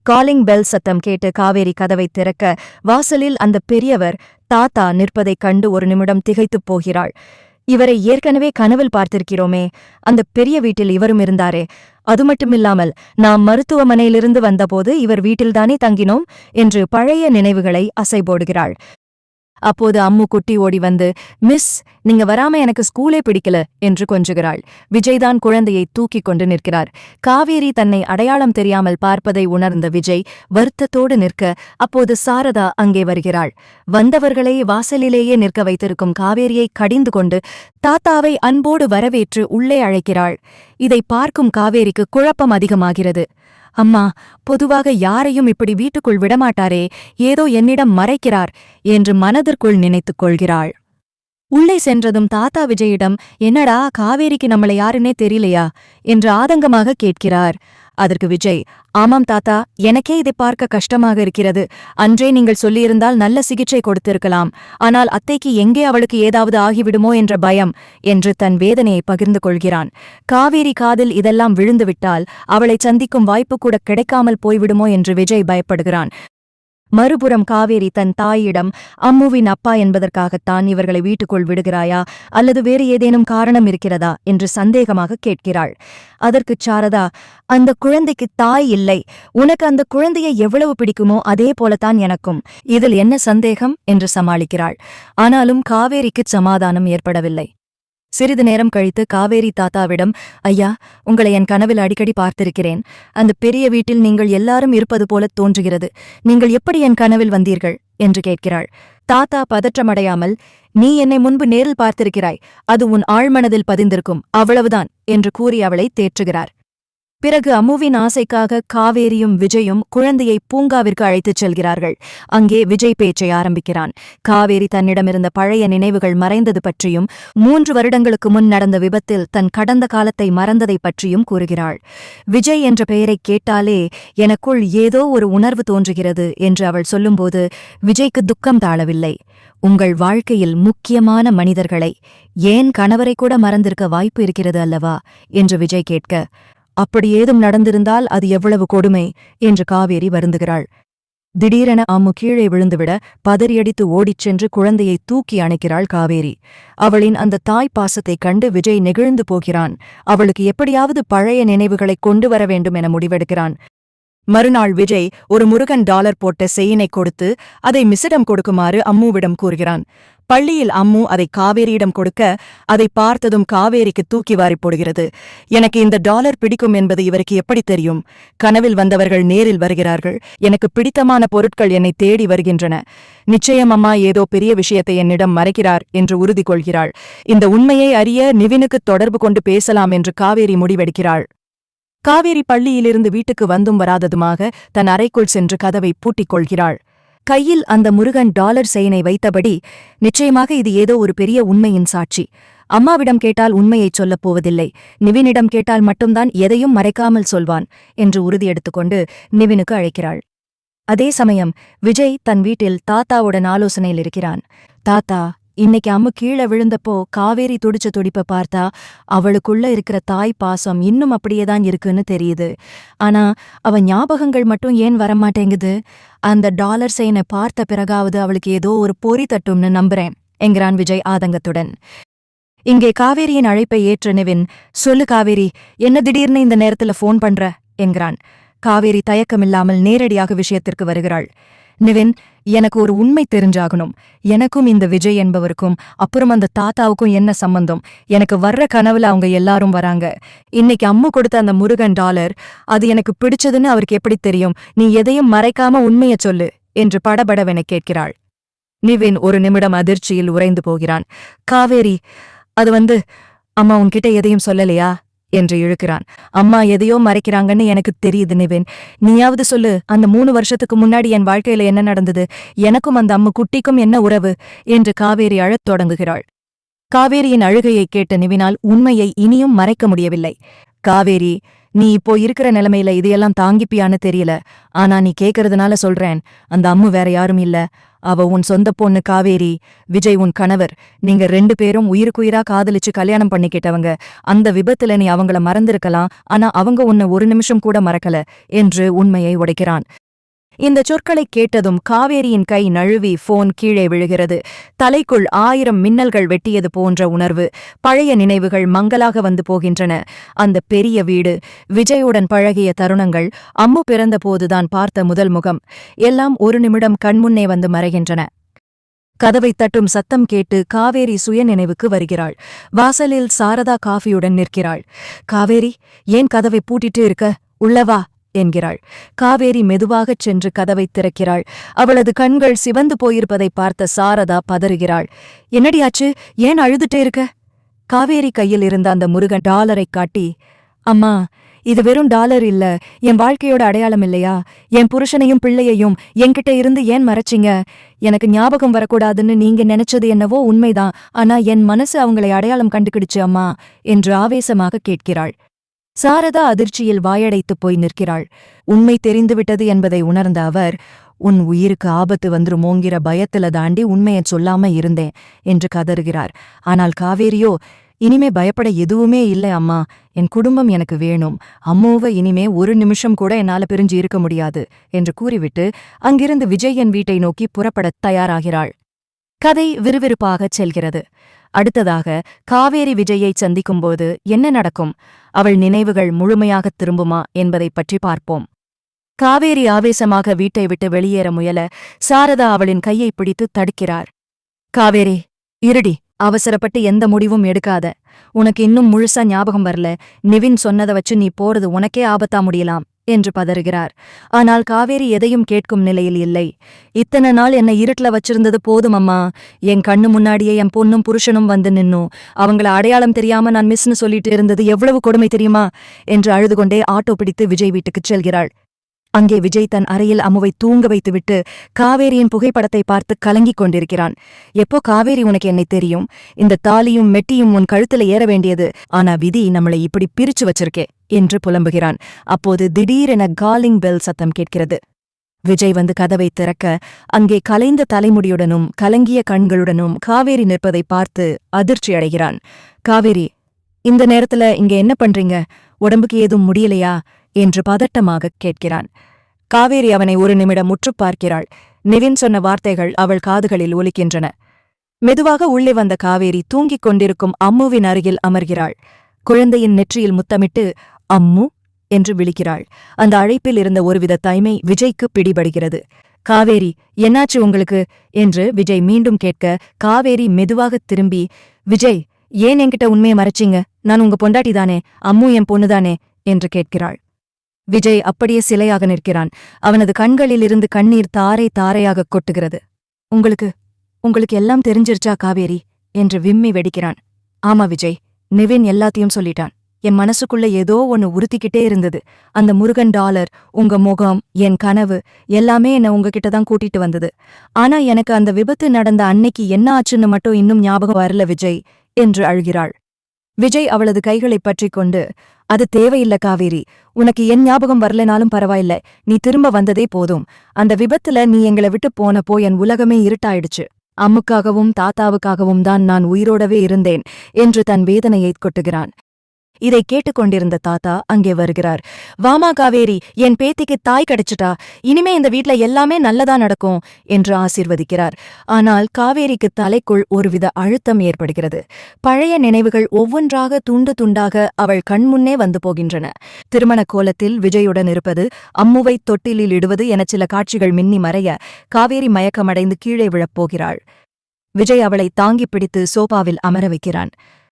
Calling bell சத்தம் கேட்டு காவேரி கதவை திறக்க வாசலில் அந்த பெரியவர் தாத்தா நிற்பதைக் கண்டு ஒரு நிமிடம் திகைத்துப் போகிறாள். இவரை ஏற்கனவே கனவில் பார்த்திருக்கிறோமே, அந்த பெரிய வீட்டில் இவரும் இருந்தாரே. அது மட்டுமில்லாமல் நாம் மருத்துவமனையிலிருந்து வந்தபோது இவர் வீட்டில்தானே தங்கினோம் என்று பழைய நினைவுகளை அசைபோடுகிறாள். அப்போது அம்மு குட்டி ஓடி வந்து, மிஸ், நீங்க வராம எனக்கு ஸ்கூலே பிடிக்கல என்று கொஞ்சுகிறாள். விஜய்தான் குழந்தையை தூக்கிக் கொண்டு நிற்கிறார். காவேரி தன்னை அடையாளம் தெரியாமல் பார்ப்பதை உணர்ந்த விஜய் வருத்தத்தோடு நிற்க, அப்போது சாரதா அங்கே வருகிறாள். வந்தவர்களை வாசலிலேயே நிற்க வைத்திருக்கும் காவேரியை கடிந்து கொண்டு தாத்தாவை அன்போடு வரவேற்று உள்ளே அழைக்கிறாள். இதை பார்க்கும் காவேரிக்கு குழப்பம் அதிகமாகிறது. அம்மா, பொதுவாக யாரையும் இப்படி வீட்டுக்குள் விடமாட்டாரே, ஏதோ என்னிடம் மறைக்கிறார் என்று மனதிற்குள் நினைத்துக் கொள்கிறாள். உள்ளே சென்றதும் தாத்தா விஜயிடம், என்னடா காவேரிக்கு நம்மளை யாருன்னே தெரியலையா என்று ஆதங்கமாக கேட்கிறார். அதற்கு விஜய், ஆமாம் தாத்தா, எனக்கே இதை பார்க்க கஷ்டமாக இருக்கிறது. அன்றே நீங்கள் சொல்லியிருந்தால் நல்ல சிகிச்சை கொடுத்திருக்கலாம். ஆனால் அத்தைக்கு எங்கே அவளுக்கு ஏதாவது ஆகிவிடுமோ என்ற பயம் என்று தன் வேதனையை பகிர்ந்து கொள்கிறான். காவேரி காதில் இதெல்லாம் விழுந்துவிட்டால் அவளை சந்திக்கும் வாய்ப்பு கூட கிடைக்காமல் போய்விடுமோ என்று விஜய் பயப்படுகிறான். மறுபுறம் காவேரி தன் தாயிடம், அம்முவின் அப்பா என்பதற்காகத்தான் இவர்களை வீட்டுக்குள் விடுகிறாயா அல்லது வேறு ஏதேனும் காரணம் இருக்கிறதா என்று சந்தேகமாக கேட்கிறாள். அதற்குச் சாரதா, அந்த குழந்தைக்கு தாய் இல்லை. உனக்கு அந்த குழந்தையை எவ்வளவு பிடிக்குமோ அதே போலத்தான் எனக்கும். இதில் என்ன சந்தேகம் என்று சமாளிக்கிறாள். ஆனாலும் காவேரிக்குச் சமாதானம் ஏற்படவில்லை. சிறிது நேரம் கழித்து காவேரி தாத்தாவிடம், ஐயா, உங்களை என் கனவில் அடிக்கடி பார்த்திருக்கிறேன். அந்த பெரிய வீட்டில் நீங்கள் எல்லாரும் இருப்பது போல தோன்றுகிறது. நீங்கள் எப்படி என் கனவில் வந்தீர்கள் என்று கேட்கிறாள். தாத்தா பதற்றமடையாமல், நீ என்னை முன்பு நேரில் பார்த்திருக்கிறாய், அது உன் ஆழ்மனதில் பதிந்திருக்கும், அவ்வளவுதான் என்று கூறி அவளை தேற்றுகிறார். பிறகு அம்முவின் ஆசைக்காக காவேரியும் விஜயும் குழந்தையை பூங்காவிற்கு அழைத்துச் செல்கிறார்கள். அங்கே விஜய் பேச்சை ஆரம்பிக்கிறான். காவேரி தன்னிடமிருந்த பழைய நினைவுகள் மறைந்தது பற்றியும் 3 வருடங்களுக்கு முன் நடந்த விபத்தில் தன் கடந்த காலத்தை மறந்ததை பற்றியும் கூறுகிறாள். விஜய் என்ற பெயரைக் கேட்டாலே எனக்குள் ஏதோ ஒரு உணர்வு தோன்றுகிறது என்று அவள் சொல்லும்போது விஜய்க்கு துக்கம் தாழவில்லை. உங்கள் வாழ்க்கையில் முக்கியமான மனிதர்களை, ஏன் கணவரை கூட மறந்திருக்க வாய்ப்பு இருக்கிறது அல்லவா என்று விஜய் கேட்க, அப்படி ஏதும் நடந்திருந்தால் அது எவ்வளவு கொடுமை என்று காவேரி வருந்துகிறாள். திடீரென அம்மு கீழே விழுந்துவிட பதறியடித்து ஓடிச் சென்று குழந்தையை தூக்கி அணைக்கிறாள் காவேரி. அவளின் அந்த தாய் பாசத்தைக் கண்டு விஜய் நெகிழ்ந்து போகிறான். அவளுக்கு எப்படியாவது பழைய நினைவுகளைக் கொண்டு வர வேண்டும் என முடிவெடுக்கிறான். மறுநாள் விஜய் ஒரு முருகன் டாலர் போட்ட செயினை கொடுத்து அதை மிஸ்ஸிடம் கொடுக்குமாறு அம்முவிடம் கூறுகிறான். பள்ளியில் அம்மு அதை காவேரியிடம் கொடுக்க, அதை பார்த்ததும் காவேரிக்கு தூக்கி வாரி போடுகிறது. எனக்கு இந்த டாலர் பிடிக்கும் என்பது இவருக்கு எப்படி தெரியும்? கனவில் வந்தவர்கள் நேரில் வருகிறார்கள். எனக்கு பிடித்தமான பொருட்கள் என்னை தேடி வருகின்றன. நிச்சயம் அம்மா ஏதோ பெரிய விஷயத்தை என்னிடம் மறைக்கிறார் என்று உறுதி கொள்கிறாள். இந்த உண்மையை அறிய நிவினுக்கு தொடர்பு கொண்டு பேசலாம் என்று காவேரி முடிவெடுக்கிறாள். காவேரி பள்ளியிலிருந்து வீட்டுக்கு வந்தும் வராததுமாக தன் அறைக்குள் சென்று கதவை பூட்டிக் கொள்கிறாள். கையில் அந்த முருகன் டாலர் செயினை வைத்தபடி, நிச்சயமாக இது ஏதோ ஒரு பெரிய உண்மையின் சாட்சி. அம்மாவிடம் கேட்டால் உண்மையைச் சொல்லப் போவதில்லை, நிவினிடம் கேட்டால் மட்டும்தான் எதையும் மறைக்காமல் சொல்வான் என்று உறுதியெடுத்துக்கொண்டு நிவினுக்கு அழைக்கிறாள். அதே சமயம் விஜய் தன் வீட்டில் தாத்தாவுடன் ஆலோசனையில் இருக்கிறான். தாத்தா, இன்னைக்கு அம்மு கீழே விழுந்தப்போ காவேரி துடிச்ச துடிப்ப பார்த்தா அவளுக்குள்ள இருக்கிற தாய் பாசம் இன்னும் அப்படியேதான் இருக்குன்னு தெரியுது. ஆனா அவ ஞாபகங்கள் மட்டும் ஏன் வரமாட்டேங்குது? அந்த டாலர் செயினை பார்த்த பிறகாவது அவளுக்கு ஏதோ ஒரு பொறி தட்டும்னு நம்புறேன் என்கிறான் விஜய் ஆதங்கத்துடன். இங்கே காவேரியின் அழைப்பை ஏற்ற நிவின், சொல்லு காவேரி, என்ன திடீர்னு இந்த நேரத்துல ஃபோன் பண்ற என்கிறான். காவேரி தயக்கமில்லாமல் நேரடியாக விஷயத்திற்கு வருகிறாள். நிவின், எனக்கு ஒரு உண்மை தெரிஞ்சாகணும். எனக்கும் இந்த விஜய் என்பவருக்கும் அப்புறம் அந்த தாத்தாவுக்கும் என்ன சம்பந்தம்? எனக்கு வர்ற கனவுல அவங்க எல்லாரும் வராங்க. இன்னைக்கு அம்மு கொடுத்த அந்த முருகன் டாலர், அது எனக்கு பிடிச்சதுன்னு அவருக்கு எப்படி தெரியும்? நீ எதையும் மறைக்காம உண்மைய சொல்லு என்று படபடவென கேட்கிறாள். நிவின் ஒரு நிமிடம் அதிர்ச்சியில் உறைந்து போகிறான். காவேரி, அது அம்மா உன்கிட்ட எதையும் சொல்லலையா என்று இழுக்கிறான். அம்மா எதையோ மறைக்கிறாங்கன்னு எனக்கு தெரியுது நிவின், நீயாவது சொல்லு. அந்த 3 வருஷத்துக்கு முன்னாடி என் வாழ்க்கையில என்ன நடந்தது? எனக்கும் அந்த அம்மு குட்டிக்கும் என்ன உறவு என்று காவேரி அழத் தொடங்குகிறாள். காவேரியின் அழுகையைக் கேட்ட நிவினால் உண்மையை இனியும் மறைக்க முடியவில்லை. காவேரி, நீ இப்போ இருக்கிற நிலைமையில இதையெல்லாம் தாங்கிப்பியான்னு தெரியல. ஆனா நீ கேட்கறதுனால சொல்றேன், அந்த அம்மு வேற யாரும் இல்ல. அவ உன் சொந்த பொண்ணு காவேரி. விஜய் உன் கணவர். நீங்க 2 பேரும் உயிருக்குயிரா காதலிச்சு கல்யாணம் பண்ணிக்கிட்டவங்க. அந்த விபத்துல நீ அவங்கள மறந்திருக்கலாம், ஆனா அவங்க உன்னை ஒரு நிமிஷம் கூட மறக்கல என்று உண்மையை உடைக்கிறான். இந்த சொற்களைக் கேட்டதும் காவேரியின் கை நழுவி போன் கீழே விழுகிறது. தலைக்குள் 1000 மின்னல்கள் வெட்டியது போன்ற உணர்வு. பழைய நினைவுகள் மங்கலாக வந்து போகின்றன. அந்த பெரிய வீடு, விஜயுடன் பழகிய தருணங்கள், அம்மு பிறந்தபோதுதான் பார்த்த முதல் முகம், எல்லாம் ஒரு நிமிடம் கண்முன்னே வந்து மறைகின்றன. கதவைத் தட்டும் சத்தம் கேட்டு காவேரி சுயநினைவுக்கு வருகிறாள். வாசலில் சாரதா காஃபியுடன் நிற்கிறாள். காவேரி, ஏன் கதவை பூட்டிட்டு இருக்க? உள்ளவா என்கிறாள். காவேரி மெதுவாகச் சென்று கதவைத் திறக்கிறாள். அவளது கண்கள் சிவந்து போயிருப்பதை பார்த்த சாரதா பதறுகிறாள். என்னடியாச்சு? ஏன் அழுதுட்டே இருக்க? காவேரி கையில் இருந்த அந்த முருகன் டாலரைக் காட்டி, அம்மா, இது வெறும் டாலர் இல்ல, என் வாழ்க்கையோட அடையாளம் இல்லையா? என் புருஷனையும் பிள்ளையையும் என்கிட்ட இருந்து ஏன் மறைச்சிங்க? எனக்கு ஞாபகம் வரக்கூடாதுன்னு நீங்க நினைச்சது என்னவோ உண்மைதான், ஆனா என் மனசு அவங்களை அடையாளம் கண்டுக்கிடுச்சு அம்மா என்று ஆவேசமாக கேட்கிறாள். சாரதா அதிர்ச்சியில் வாயடைத்துப் போய் நிற்கிறாள். உண்மை தெரிந்துவிட்டது என்பதை உணர்ந்த அவர், உன் உயிருக்கு ஆபத்து வந்துருமோங்கிற பயத்துல தாண்டி உண்மையைச் சொல்லாம இருந்தேன் என்று கதறுகிறார். ஆனால் காவேரியோ, இனிமே பயப்பட எதுவுமே இல்லை அம்மா, என் குடும்பம் எனக்கு வேணும், அம்மாவை இனிமே ஒரு நிமிஷம் கூட என்னால பிரிஞ்சு இருக்க முடியாது என்று கூறிவிட்டு அங்கிருந்து விஜயன் வீட்டை நோக்கி புறப்படத் தயாராகிறாள். கதை விறுவிறுப்பாகச் செல்கிறது. அடுத்ததாக காவேரி விஜயை சந்திக்கும்போது என்ன நடக்கும்? அவள் நினைவுகள் முழுமையாகத் திரும்புமா என்பதைப் பற்றி பார்ப்போம். காவேரி ஆவேசமாக வீட்டை விட்டு வெளியேற முயல சாரதா அவளின் கையைப் பிடித்து தடுக்கிறார். காவேரி, இருடி, அவசரப்பட்டு எந்த முடிவும் எடுக்காத. உனக்கு இன்னும் முழுசா ஞாபகம் வரல. நிவின் சொன்னத வச்சு நீ போறது உனக்கே ஆபத்தா முடியலாம் என்று பதறுகிறார். ஆனால் காவேரி எதையும் கேட்கும் நிலையில் இல்லை. இத்தனை நாள் என்னை இருட்டுல வச்சிருந்தது போதும் அம்மா. என் கண்ணு முன்னாடியே என் பொண்ணும் புருஷனும் வந்து நின்னும் அவங்கள அடையாளம் தெரியாம நான் மிஸ்னு சொல்லிட்டு இருந்தது எவ்வளவு கொடுமை தெரியுமா என்று அழுது கொண்டே ஆட்டோ பிடித்து விஜய் வீட்டுக்குச் செல்கிறாள். அங்கே விஜய் தன் அறையில் அம்முவை தூங்க வைத்துவிட்டு காவேரியின் புகைப்படத்தை பார்த்து கலங்கிக் கொண்டிருக்கிறான். எப்போ காவேரி, உனக்கு என்னை தெரியும். இந்த தாலியும் மெட்டியும் உன் கழுத்துல ஏற வேண்டியது, ஆனா விதி நம்மளை இப்படி பிரிச்சு வச்சிருக்கே என்று புலம்புகிறான். அப்போது திடீரென காலிங் பெல் சத்தம் கேட்கிறது. விஜய் வந்து கதவை திறக்க அங்கே கலைந்த தலைமுடியுடனும் கலங்கிய கண்களுடனும் காவேரி நிற்பதை பார்த்து அதிர்ச்சி அடைகிறான். காவேரி, இந்த நேரத்துல இங்க என்ன பண்றீங்க? உடம்புக்கு ஏதும் முடியலையா என்று பதட்டமாகக் கேட்கிறான். காவேரி அவனை ஒரு நிமிடம் உற்றுப் பார்க்கிறாள். நிவின் சொன்ன வார்த்தைகள் அவள் காதுகளில் ஒலிக்கின்றன. மெதுவாக உள்ளே வந்த காவேரி தூங்கிக் கொண்டிருக்கும் அம்முவின் அருகில் அமர்கிறாள். குழந்தையின் நெற்றியில் முத்தமிட்டு அம்மு என்று விழிக்கிறாள். அந்த அழைப்பில் இருந்த ஒருவித தய்மை விஜய்க்கு பிடிபடுகிறது. காவேரி, என்னாச்சு உங்களுக்கு என்று விஜய் மீண்டும் கேட்க காவேரி மெதுவாகத் திரும்பி, விஜய், ஏன் என்கிட்ட உண்மையை மறைச்சிங்க? நான் உங்க பொண்டாட்டிதானே, அம்மு என் பொண்ணுதானே என்று கேட்கிறாள். விஜய் அப்படியே சிலையாக நிற்கிறான். அவனது கண்களிலிருந்து கண்ணீர் தாரை தாரையாகக் கொட்டுகிறது. உங்களுக்கு எல்லாம் தெரிஞ்சிருச்சா காவேரி என்று விம்மி வெடிக்கிறான். ஆமா விஜய், நிவின் எல்லாத்தையும் சொல்லிட்டான். என் மனசுக்குள்ள ஏதோ ஒன்னு உறுத்திக்கிட்டே இருந்தது. அந்த முருகன் டாலர், உங்க முகம், என் கனவு எல்லாமே என்ன உங்ககிட்ட தான் கூட்டிட்டு வந்தது. ஆனா எனக்கு அந்த விபத்து நடந்த அன்னைக்கு என்ன ஆச்சுன்னு மட்டும் இன்னும் ஞாபகம் வரல விஜய் என்று அழுகிறாள். விஜய் அவளது கைகளைப் பற்றிக் கொண்டு, அது தேவையில்ல காவேரி, உனக்கு என் ஞாபகம் வரலனாலும் பரவாயில்ல, நீ திரும்ப வந்ததே போதும். அந்த விபத்துல நீ எங்களை விட்டு போனப்போ என் உலகமே இருட்டாயிடுச்சு. அம்முக்காகவும் தாத்தாவுக்காகவும் தான் நான் உயிரோடவே இருந்தேன் என்று தன் வேதனையைக் கொட்டுகிறான். இதை கேட்டுக்கொண்டிருந்த தாத்தா அங்கே வருகிறார். வாமா காவேரி, என் பேத்திக்கு தாய் கிடைச்சிட்டா, இனிமே இந்த வீட்ல எல்லாமே நல்லதா நடக்கும் என்று ஆசீர்வதிக்கிறார். ஆனால் காவேரிக்கு தலைக்குள் ஒருவித அழுத்தம் ஏற்படுகிறது. பழைய நினைவுகள் ஒவ்வொன்றாக துண்டு துண்டாக அவள் கண்முன்னே வந்து போகின்றன. திருமண கோலத்தில் விஜயுடன் இருப்பது, அம்முவை தொட்டிலில் இடுவது என சில காட்சிகள் மின்னி மறைய காவேரி மயக்கமடைந்து கீழே விழப்போகிறாள். விஜய் அவளை தாங்கிப் பிடித்து சோபாவில் அமர வைக்கிறான்.